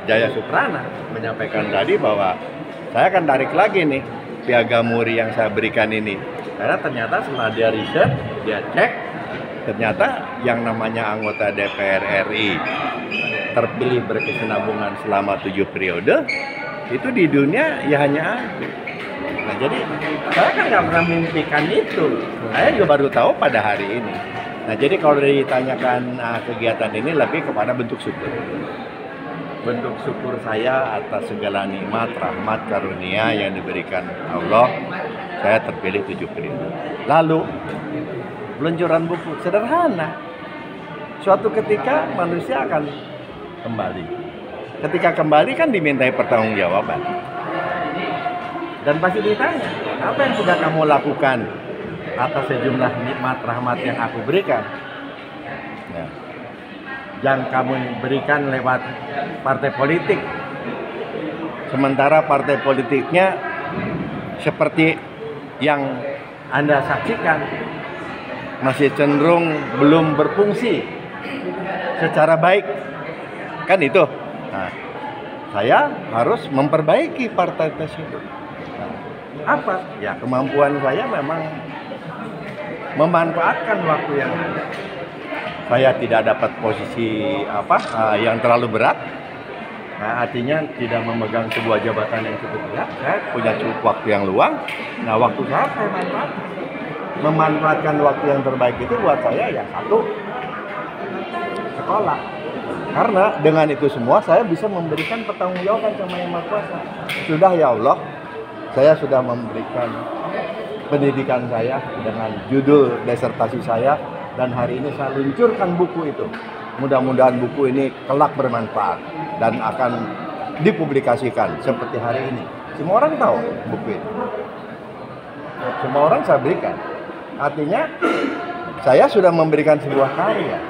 Jaya Suprana menyampaikan tadi bahwa saya akan tarik lagi nih Piagam Muri yang saya berikan ini. Karena ternyata setelah dia riset, dia cek, ternyata yang namanya anggota DPR RI terpilih berkesinambungan selama 7 periode, itu di dunia ya hanya aku. Nah jadi saya kan nggak pernah mimpikan itu. Saya juga baru tahu pada hari ini. Nah jadi kalau ditanyakan kegiatan ini lebih kepada bentuk syukur. Bentuk syukur saya atas segala nikmat, rahmat, karunia yang diberikan Allah, saya terpilih 7 periode. Lalu, peluncuran buku sederhana. Suatu ketika manusia akan kembali. Ketika kembali kan dimintai pertanggungjawaban. Dan pasti ditanya, apa yang sudah kamu lakukan atas sejumlah nikmat, rahmat yang aku berikan? Nah, yang kamu berikan lewat partai politik, sementara partai politiknya seperti yang Anda saksikan masih cenderung belum berfungsi secara baik, kan itu. Nah, saya harus memperbaiki partai tersebut. Nah, apa? Ya kemampuan saya memang memanfaatkan waktu yang ada. Saya tidak dapat posisi yang terlalu berat. Nah, artinya tidak memegang sebuah jabatan yang cukup berat. Saya punya cukup waktu yang luang. Nah, waktu saya manfaatkan. Memanfaatkan waktu yang terbaik itu buat saya ya satu, sekolah. Karena dengan itu semua saya bisa memberikan pertanggungjawaban sama Yang Maha Kuasa. Sudah ya Allah, saya sudah memberikan pendidikan saya dengan judul disertasi saya. Dan hari ini saya luncurkan buku itu. Mudah-mudahan buku ini kelak bermanfaat dan akan dipublikasikan seperti hari ini. Semua orang tahu buku itu. Semua orang saya berikan. Artinya saya sudah memberikan sebuah karya.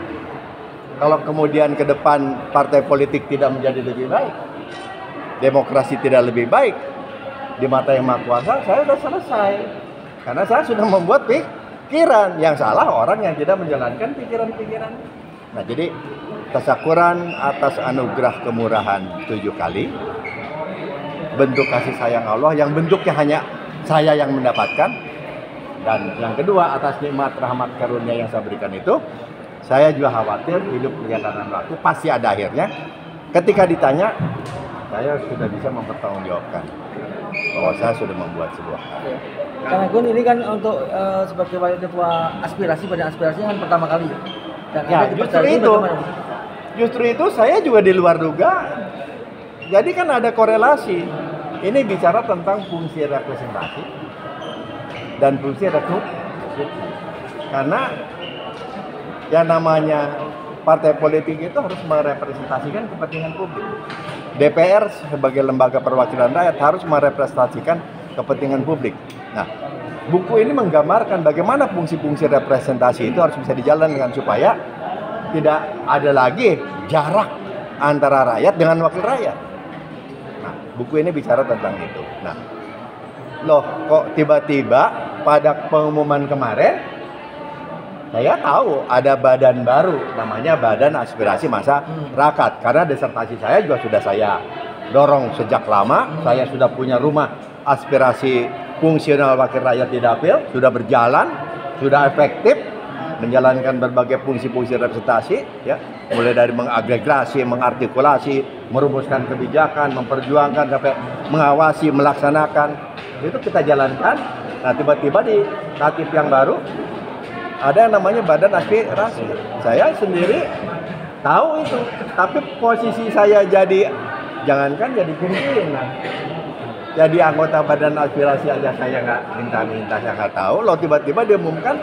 Kalau kemudian ke depan partai politik tidak menjadi lebih baik, demokrasi tidak lebih baik di mata Yang Maha Kuasa, saya sudah selesai. Karena saya sudah membuat pikiran. Yang salah orang yang tidak menjalankan pikiran-pikiran. Nah jadi tasyakuran atas anugerah kemurahan 7 kali, bentuk kasih sayang Allah yang bentuknya hanya saya yang mendapatkan, dan yang kedua atas nikmat rahmat karunia yang saya berikan itu, saya juga khawatir hidup perjalanan waktu pasti ada akhirnya. Ketika ditanya, saya sudah bisa mempertanggungjawabkan bahwa saya sudah membuat sebuah karya. Kang Agun ini kan untuk sebagai ketua aspirasi, pada aspirasi kan pertama kali. Dan ya justru itu saya juga di luar dugaan. Jadi kan ada korelasi. Ini bicara tentang fungsi representasi dan fungsi representasi. Karena yang namanya partai politik itu harus merepresentasikan kepentingan publik. DPR sebagai lembaga perwakilan rakyat harus merepresentasikan kepentingan publik. Nah, buku ini menggambarkan bagaimana fungsi-fungsi representasi itu harus bisa dijalankan supaya tidak ada lagi jarak antara rakyat dengan wakil rakyat. Nah, buku ini bicara tentang itu. Nah, loh kok tiba-tiba pada pengumuman kemarin saya tahu ada badan baru namanya Badan Aspirasi Masyarakat. Karena disertasi saya juga sudah saya dorong sejak lama. Saya sudah punya rumah aspirasi fungsional wakil rakyat di Dapil, sudah berjalan, sudah efektif menjalankan berbagai fungsi-fungsi representasi, ya, mulai dari mengagregasi, mengartikulasi, merumuskan kebijakan, memperjuangkan sampai mengawasi, melaksanakan. Itu kita jalankan. Nah, tiba-tiba di tatip yang baru ada yang namanya Badan Aspirasi. Saya sendiri tahu itu, tapi posisi saya jadi jangankan jadi pimpinan, jadi anggota Badan Aspirasi aja saya nggak minta-minta, saya nggak tahu. Lo tiba-tiba dia umumkan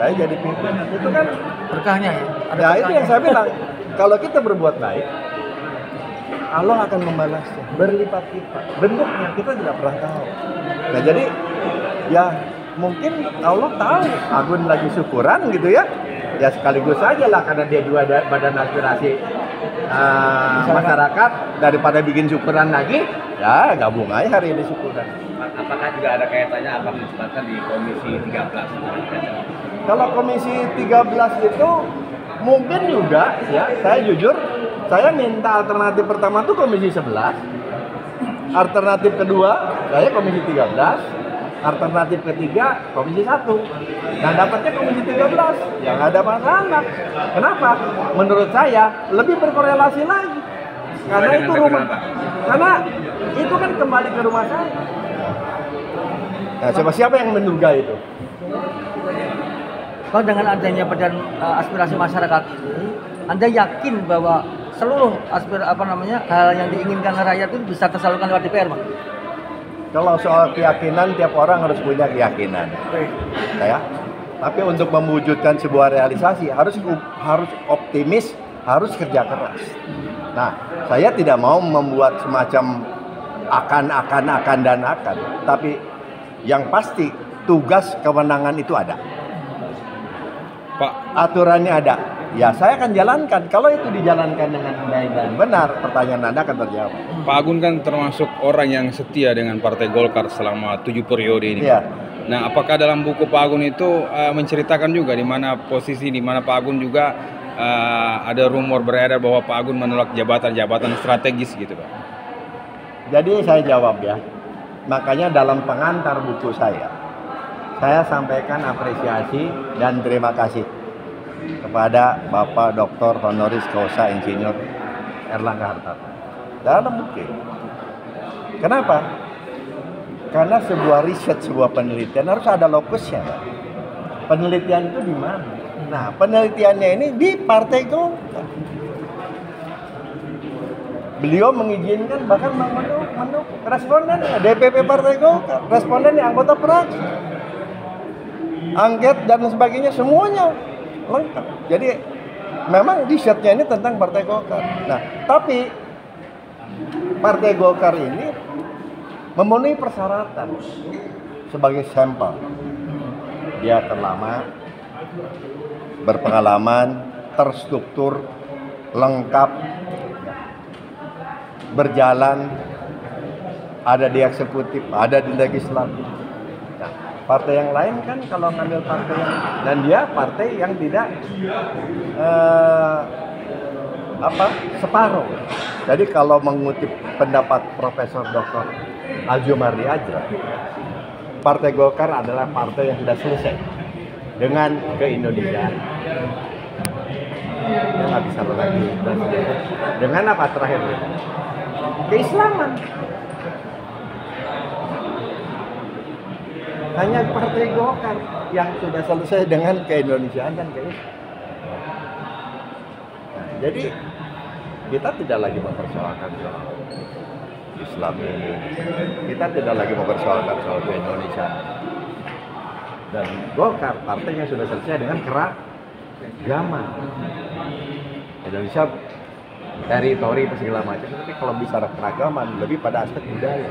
saya jadi pimpinan, itu kan berkahnya ya. Ya itu yang saya bilang, kalau kita berbuat baik, Allah akan membalasnya berlipat-lipat. Bentuknya kita tidak pernah tahu. Nah jadi ya mungkin Allah tahu Agun lagi syukuran gitu ya. Ya sekaligus saja lah karena dia juga Badan Aspirasi masyarakat, daripada bikin syukuran lagi, ya gabung aja hari ini syukuran. Apakah juga ada kaitannya apa disebutkan di Komisi 13? Kalau Komisi 13 itu mungkin juga ya, saya jujur Saya minta alternatif pertama tuh Komisi 11. Alternatif kedua, saya Komisi 13. Alternatif ketiga, Komisi 1. Nah, dapatnya Komisi 13. Yang ada masalah. Kenapa? Menurut saya lebih berkorelasi lagi. Karena itu rumah. Karena itu kan kembali ke rumah saya. Nah, siapa yang menduga itu? Kalau dengan adanya badan aspirasi masyarakat ini, Anda yakin bahwa seluruh hal yang diinginkan rakyat itu bisa tersalurkan lewat DPR, Bang? Kalau soal keyakinan, tiap orang harus punya keyakinan. Ya. Tapi untuk mewujudkan sebuah realisasi harus optimis, harus kerja keras. Nah, saya tidak mau membuat semacam akan, tapi yang pasti tugas kewenangan itu ada. Pak, Aturannya ada. Ya, saya akan jalankan. Kalau itu dijalankan dengan baik dan benar, pertanyaan Anda akan terjawab. Pak Agun kan termasuk orang yang setia dengan Partai Golkar selama 7 periode ini. Iya. Nah, apakah dalam buku Pak Agun itu menceritakan juga di mana posisi di mana Pak Agun juga ada rumor beredar bahwa Pak Agun menolak jabatan-jabatan strategis gitu, Pak? Jadi saya jawab ya. Makanya dalam pengantar buku saya sampaikan apresiasi dan terima kasih kepada Bapak Dr. Honoris Causa Insinyur Erlangga Hartarto. Dalam buku. Kenapa? Karena sebuah riset, sebuah penelitian harus ada lokusnya. Penelitian itu di mana? Nah, penelitiannya ini di Partai Golkar. Beliau mengizinkan, bahkan mendukung respondennya DPP Partai Golkar, respondennya anggota fraksi, angket dan sebagainya, semuanya lengkap. Jadi memang risetnya ini tentang Partai Golkar. Nah, tapi Partai Golkar ini memenuhi persyaratan sebagai sampel. Dia terlama, berpengalaman, terstruktur, lengkap, berjalan, ada di eksekutif, ada di legislatif. Nah, partai yang lain kan kalau ngambil partai dan dia partai yang tidak separuh. Jadi kalau mengutip pendapat Profesor Dr. Aljumardi Ajra, Partai Golkar adalah partai yang sudah selesai dengan ke-Indonesiaan. Ya, nggak bisa lagi. Dengan apa terakhir? Keislaman. Hanya Partai Golkar yang sudah selesai dengan ke-Indonesiaan dan keislaman. Nah, jadi kita tidak lagi mempersoalkan soal Islam ini. Kita tidak lagi mempersoalkan soal ke-Indonesiaan. Dan Golkar partai yang sudah selesai dengan keragaman. Indonesia teritori itu segala macam, tapi kalau bicara keragaman lebih pada aspek budaya.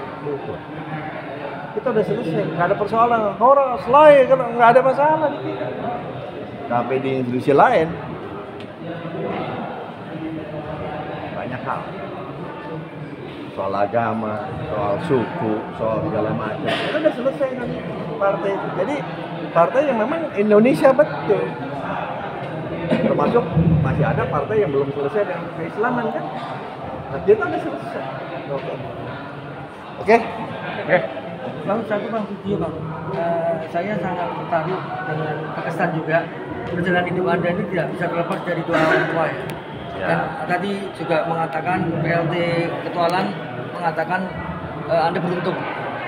Kita udah selesai, nggak ada persoalan. Orang selain nggak ada masalah di kita. Tapi di institusi lain banyak hal, soal agama, soal suku, soal segala macam. Kita udah selesai kan partai itu. Jadi partai yang memang Indonesia betul. Termasuk masih ada partai yang belum selesai dengan keislaman kan. Nah, kita udah selesai. Oke. Bang, Bang, video Bang. Saya sangat tertarik dengan terkesan juga perjalanan hidup Anda ini tidak bisa terlepas dari doa orang tua ya. Dan tadi juga mengatakan PLT Ketualan mengatakan Anda beruntung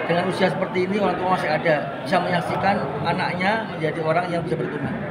dengan usia seperti ini orang tua masih ada bisa menyaksikan anaknya menjadi orang yang bisa berguna.